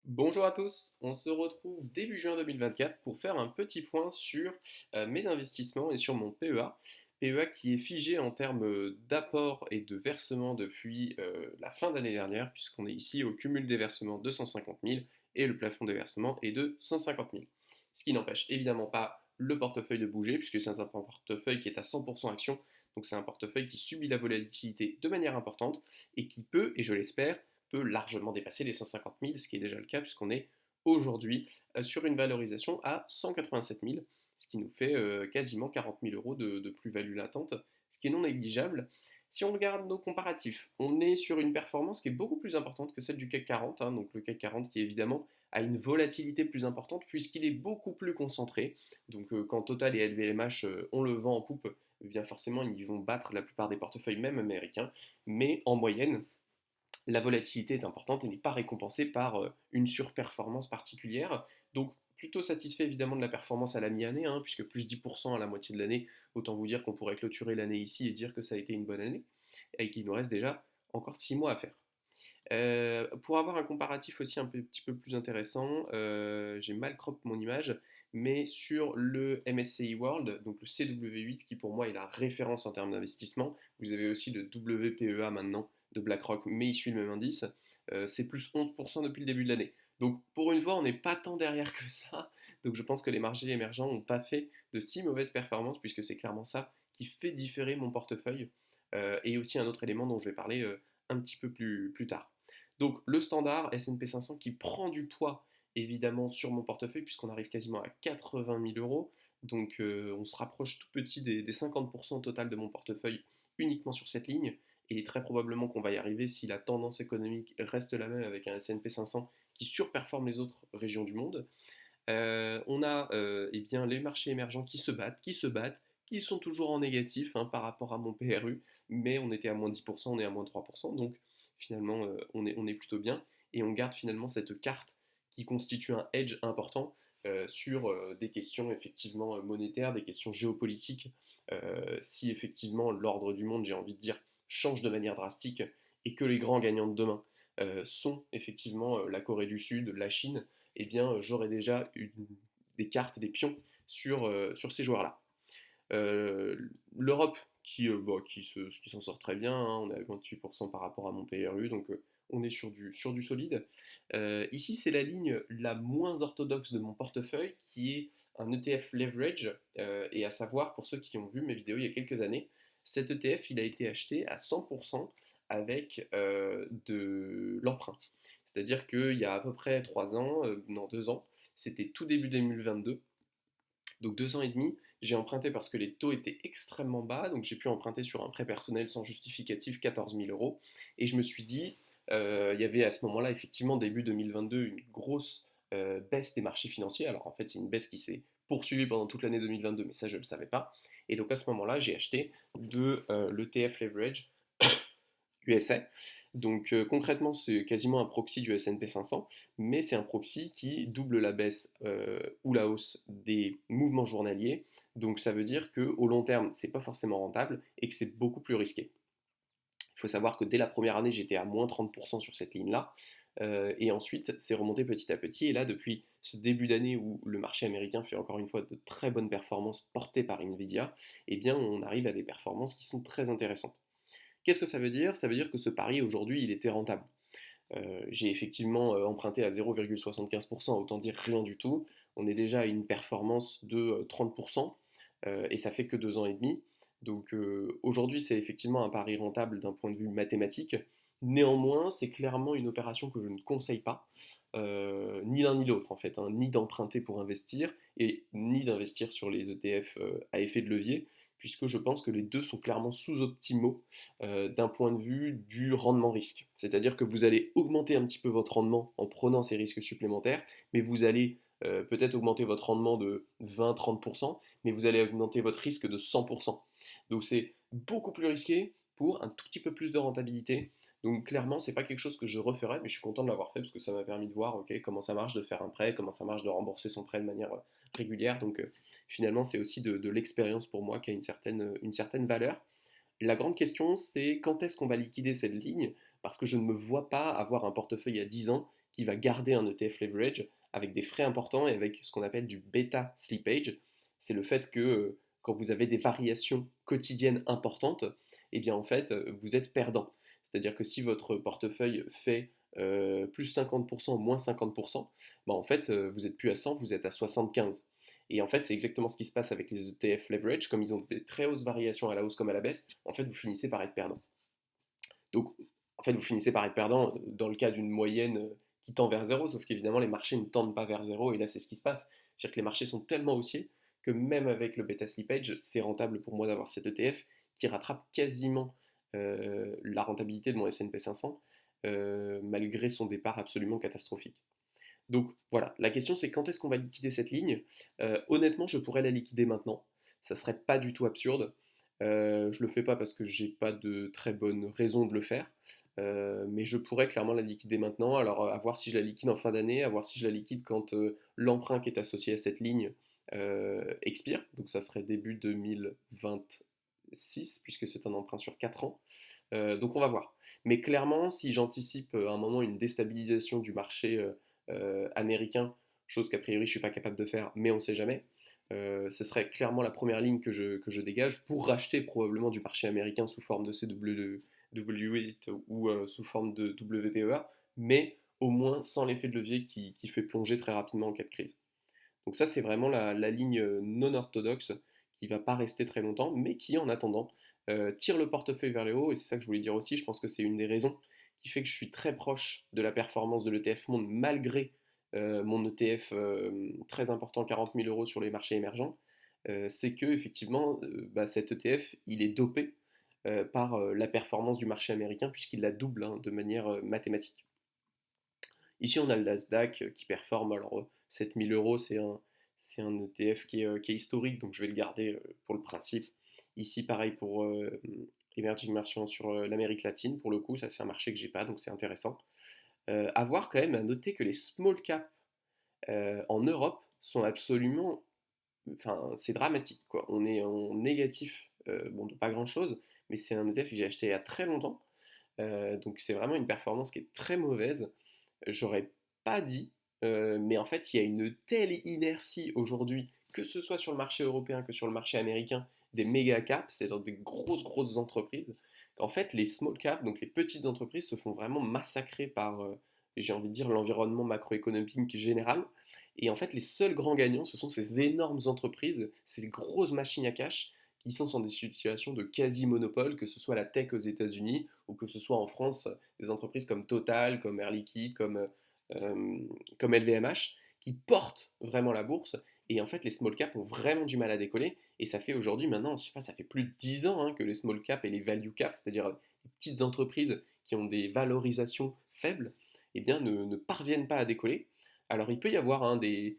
Bonjour à tous, on se retrouve début juin 2024 pour faire un petit point sur mes investissements et sur mon PEA. PEA qui est figé en termes d'apport et de versement depuis la fin d'année dernière, puisqu'on est ici au cumul des versements de 150 000 et le plafond des versements est de 150 000. Ce qui n'empêche évidemment pas le portefeuille de bouger, puisque c'est un portefeuille qui est à 100% action, donc c'est un portefeuille qui subit la volatilité de manière importante et qui peut, et je l'espère, peut largement dépasser les 150 000, ce qui est déjà le cas puisqu'on est aujourd'hui sur une valorisation à 187 000, ce qui nous fait quasiment 40 000 euros de plus-value latente, ce qui est non négligeable. Si on regarde nos comparatifs, on est sur une performance qui est beaucoup plus importante que celle du CAC 40, donc le CAC 40 qui évidemment a une volatilité plus importante puisqu'il est beaucoup plus concentré. Donc quand Total et LVMH ont le vent en poupe, eh bien forcément ils vont battre la plupart des portefeuilles même américains, mais en moyenne, la volatilité est importante et n'est pas récompensée par une surperformance particulière. Donc plutôt satisfait évidemment de la performance à la mi-année, puisque plus 10% à la moitié de l'année, autant vous dire qu'on pourrait clôturer l'année ici et dire que ça a été une bonne année, et qu'il nous reste déjà encore 6 mois à faire. Pour avoir un comparatif aussi petit peu plus intéressant, j'ai mal crop mon image, mais sur le MSCI World, donc le CW8 qui pour moi est la référence en termes d'investissement, vous avez aussi le WPEA maintenant de BlackRock, mais il suit le même indice, c'est plus 11% depuis le début de l'année. Donc pour une fois, on n'est pas tant derrière que ça, donc je pense que les marchés émergents n'ont pas fait de si mauvaises performances, puisque c'est clairement ça qui fait différer mon portefeuille, et aussi un autre élément dont je vais parler un petit peu plus tard. Donc le standard S&P 500 qui prend du poids évidemment sur mon portefeuille puisqu'on arrive quasiment à 80 000 euros. Donc on se rapproche tout petit des 50% total de mon portefeuille uniquement sur cette ligne. Et très probablement qu'on va y arriver si la tendance économique reste la même avec un S&P 500 qui surperforme les autres régions du monde. On a eh bien, les marchés émergents qui sont toujours en négatif par rapport à mon PRU, mais on était à moins 10%, on est à moins 3%, donc finalement on est plutôt bien, et on garde finalement cette carte qui constitue un hedge important sur des questions effectivement monétaires, des questions géopolitiques, si effectivement l'ordre du monde, j'ai envie de dire, change de manière drastique, et que les grands gagnants de demain sont effectivement la Corée du Sud, la Chine, eh bien j'aurai déjà des cartes, des pions sur ces joueurs-là. Euh, L'Europe qui s'en sort très bien, on est à 28% par rapport à mon PRU, donc on est sur du solide. Ici, c'est la ligne la moins orthodoxe de mon portefeuille, qui est un ETF leverage, et à savoir, pour ceux qui ont vu mes vidéos il y a quelques années, cet ETF, il a été acheté à 100% avec de l'emprunt. C'est-à-dire qu'il y a à peu près 3 ans, non 2 ans, c'était tout début 2022, donc 2 ans et demi, j'ai emprunté parce que les taux étaient extrêmement bas, donc j'ai pu emprunter sur un prêt personnel sans justificatif 14 000 euros. Et je me suis dit, il y avait à ce moment-là, effectivement, début 2022, une grosse baisse des marchés financiers. Alors en fait, c'est une baisse qui s'est poursuivie pendant toute l'année 2022, mais ça, je ne le savais pas. Et donc à ce moment-là, j'ai acheté de l'ETF Leverage USA. Donc concrètement, c'est quasiment un proxy du S&P 500, mais c'est un proxy qui double la baisse ou la hausse des mouvements journaliers. Donc ça veut dire qu'au long terme, c'est pas forcément rentable et que c'est beaucoup plus risqué. Il faut savoir que dès la première année, j'étais à moins 30% sur cette ligne-là. Et ensuite, c'est remonté petit à petit. Et là, depuis ce début d'année où le marché américain fait encore une fois de très bonnes performances portées par Nvidia, eh bien, on arrive à des performances qui sont très intéressantes. Qu'est-ce que ça veut dire? Ça veut dire que ce pari, aujourd'hui, il était rentable. J'ai effectivement emprunté à 0,75%, autant dire rien du tout. On est déjà à une performance de 30%, et ça fait que 2 ans et demi. Donc aujourd'hui, c'est effectivement un pari rentable d'un point de vue mathématique. Néanmoins, c'est clairement une opération que je ne conseille pas, ni l'un ni l'autre en fait, ni d'emprunter pour investir, et ni d'investir sur les ETF à effet de levier, puisque je pense que les deux sont clairement sous-optimaux d'un point de vue du rendement risque. C'est-à-dire que vous allez augmenter un petit peu votre rendement en prenant ces risques supplémentaires, mais vous allez peut-être augmenter votre rendement de 20-30%, mais vous allez augmenter votre risque de 100%. Donc c'est beaucoup plus risqué pour un tout petit peu plus de rentabilité. Donc clairement, c'est pas quelque chose que je referais, mais je suis content de l'avoir fait parce que ça m'a permis de voir comment ça marche de faire un prêt, comment ça marche de rembourser son prêt de manière régulière. Donc finalement, c'est aussi de l'expérience pour moi qui a une certaine valeur. La grande question, c'est quand est-ce qu'on va liquider cette ligne? Parce que je ne me vois pas avoir un portefeuille à 10 ans qui va garder un ETF leverage avec des frais importants et avec ce qu'on appelle du beta slippage. C'est le fait que quand vous avez des variations quotidiennes importantes, eh bien en fait, vous êtes perdant. C'est-à-dire que si votre portefeuille fait plus 50%, moins 50%, bah en fait, vous n'êtes plus à 100, vous êtes à 75. Et en fait, c'est exactement ce qui se passe avec les ETF leverage. Comme ils ont des très hausses variations à la hausse comme à la baisse, en fait, vous finissez par être perdant. Donc, en fait, vous finissez par être perdant dans le cas d'une moyenne qui tend vers zéro, sauf qu'évidemment, les marchés ne tendent pas vers zéro, et là, c'est ce qui se passe. C'est-à-dire que les marchés sont tellement haussiers que même avec le beta slippage, c'est rentable pour moi d'avoir cet ETF qui rattrape quasiment la rentabilité de mon S&P 500, malgré son départ absolument catastrophique. Donc voilà, la question c'est quand est-ce qu'on va liquider cette ligne. Honnêtement, je pourrais la liquider maintenant. Ça serait pas du tout absurde. Je le fais pas parce que j'ai pas de très bonne raison de le faire. Mais je pourrais clairement la liquider maintenant. Alors à voir si je la liquide en fin d'année, à voir si je la liquide quand l'emprunt qui est associé à cette ligne expire. Donc ça serait début 2026 puisque c'est un emprunt sur 4 ans. Donc on va voir. Mais clairement, si j'anticipe à un moment une déstabilisation du marché américain, chose qu'a priori je ne suis pas capable de faire, mais on ne sait jamais, ce serait clairement la première ligne que je dégage pour racheter probablement du marché américain sous forme de CW8 ou sous forme de WPEA, mais au moins sans l'effet de levier qui fait plonger très rapidement en cas de crise. Donc ça, c'est vraiment la ligne non orthodoxe qui va pas rester très longtemps, mais qui, en attendant, tire le portefeuille vers le haut. Et c'est ça que je voulais dire aussi. Je pense que c'est une des raisons qui fait que je suis très proche de la performance de l'ETF Monde, malgré mon ETF très important, 40 000 euros sur les marchés émergents. C'est que effectivement, bah, cet ETF, il est dopé par la performance du marché américain, puisqu'il la double hein, de manière mathématique. Ici, on a le Nasdaq qui performe. Alors, 7000 euros, c'est un ETF qui est historique, donc je vais le garder pour le principe. Ici, pareil pour Emerging Markets sur l'Amérique latine, pour le coup, ça c'est un marché que j'ai pas, donc c'est intéressant. À voir quand même, à noter que les small caps en Europe sont absolument. Enfin, c'est dramatique, quoi. On est en négatif, bon, de pas grand-chose, mais c'est un ETF que j'ai acheté il y a très longtemps. Donc c'est vraiment une performance qui est très mauvaise. J'aurais pas dit, mais en fait, il y a une telle inertie aujourd'hui, que ce soit sur le marché européen que sur le marché américain, des méga caps, c'est-à-dire des grosses entreprises, qu'en fait, les small caps, donc les petites entreprises, se font vraiment massacrer par, j'ai envie de dire, l'environnement macroéconomique général. Et en fait, les seuls grands gagnants, ce sont ces énormes entreprises, ces grosses machines à cash, qui sont dans des situations de quasi-monopole, que ce soit la tech aux États-Unis ou que ce soit en France, des entreprises comme Total, comme Air Liquide, euh, comme LVMH, qui portent vraiment la bourse. Et en fait, les small caps ont vraiment du mal à décoller. Et ça fait aujourd'hui, maintenant, je sais pas, ça fait plus de 10 ans hein, que les small caps et les value caps, c'est-à-dire les petites entreprises qui ont des valorisations faibles, eh bien, ne parviennent pas à décoller. Alors, il peut y avoir hein, des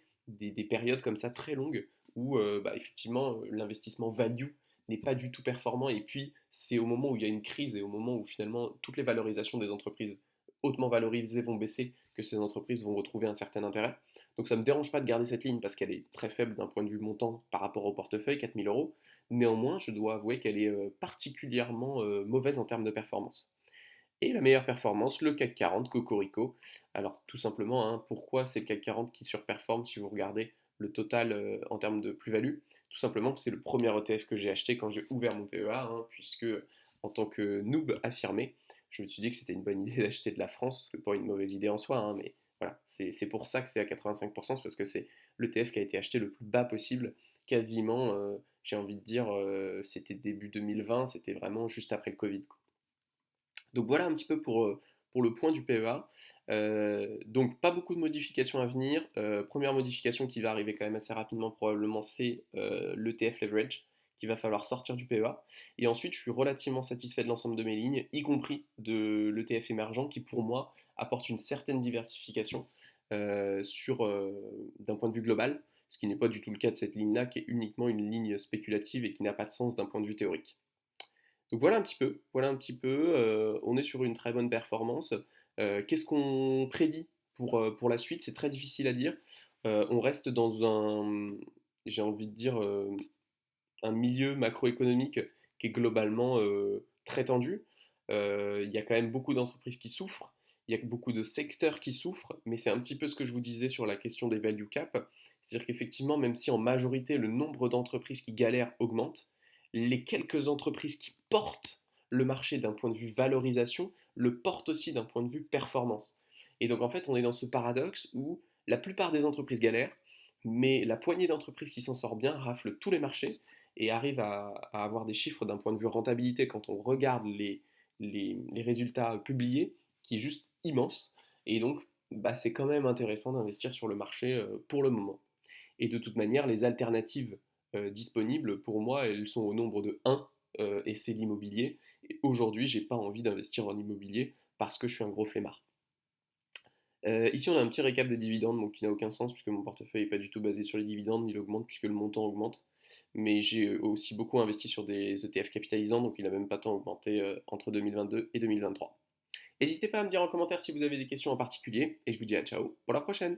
périodes comme ça très longues où, bah, effectivement, l'investissement value n'est pas du tout performant. Et puis, c'est au moment où il y a une crise et au moment où finalement toutes les valorisations des entreprises hautement valorisées vont baisser que ces entreprises vont retrouver un certain intérêt. Donc ça ne me dérange pas de garder cette ligne parce qu'elle est très faible d'un point de vue montant par rapport au portefeuille, 4000 euros. Néanmoins, je dois avouer qu'elle est particulièrement mauvaise en termes de performance. Et la meilleure performance, le CAC 40, Cocorico. Alors tout simplement, hein, pourquoi c'est le CAC 40 qui surperforme si vous regardez le total en termes de plus-value? Tout simplement que c'est le premier ETF que j'ai acheté quand j'ai ouvert mon PEA, hein, puisque en tant que noob affirmé, je me suis dit que c'était une bonne idée d'acheter de la France, ce n'est pas une mauvaise idée en soi, hein, mais voilà, c'est pour ça que c'est à 85%, c'est parce que c'est l'ETF qui a été acheté le plus bas possible, quasiment, j'ai envie de dire, c'était début 2020, c'était vraiment juste après le Covid, quoi. Donc voilà un petit peu pour le point du PEA. Donc pas beaucoup de modifications à venir. Première modification qui va arriver quand même assez rapidement probablement, c'est l'ETF Leverage qu'il va falloir sortir du PEA. Et ensuite, je suis relativement satisfait de l'ensemble de mes lignes, y compris de l'ETF émergent qui pour moi apporte une certaine diversification d'un point de vue global, ce qui n'est pas du tout le cas de cette ligne-là, qui est uniquement une ligne spéculative et qui n'a pas de sens d'un point de vue théorique. Donc voilà un petit peu, on est sur une très bonne performance. Qu'est-ce qu'on prédit pour la suite? C'est très difficile à dire. On reste dans j'ai envie de dire, un milieu macroéconomique qui est globalement très tendu. Il y a quand même beaucoup d'entreprises qui souffrent, il y a beaucoup de secteurs qui souffrent, mais c'est un petit peu ce que je vous disais sur la question des value cap. C'est-à-dire qu'effectivement, même si en majorité le nombre d'entreprises qui galèrent augmente, les quelques entreprises qui portent le marché d'un point de vue valorisation le portent aussi d'un point de vue performance. Et donc en fait, on est dans ce paradoxe où la plupart des entreprises galèrent, mais la poignée d'entreprises qui s'en sort bien rafle tous les marchés et arrive à avoir des chiffres d'un point de vue rentabilité quand on regarde les résultats publiés, qui est juste immense. Et donc, bah, c'est quand même intéressant d'investir sur le marché pour le moment. Et de toute manière, les alternatives disponibles, pour moi, elles sont au nombre de un et c'est l'immobilier. Et aujourd'hui, j'ai pas envie d'investir en immobilier parce que je suis un gros flemmard. Ici, on a un petit récap des dividendes, donc qui n'a aucun sens puisque mon portefeuille n'est pas du tout basé sur les dividendes, il augmente puisque le montant augmente. Mais j'ai aussi beaucoup investi sur des ETF capitalisants, donc il n'a même pas tant augmenté entre 2022 et 2023. N'hésitez pas à me dire en commentaire si vous avez des questions en particulier, et je vous dis à ciao pour la prochaine.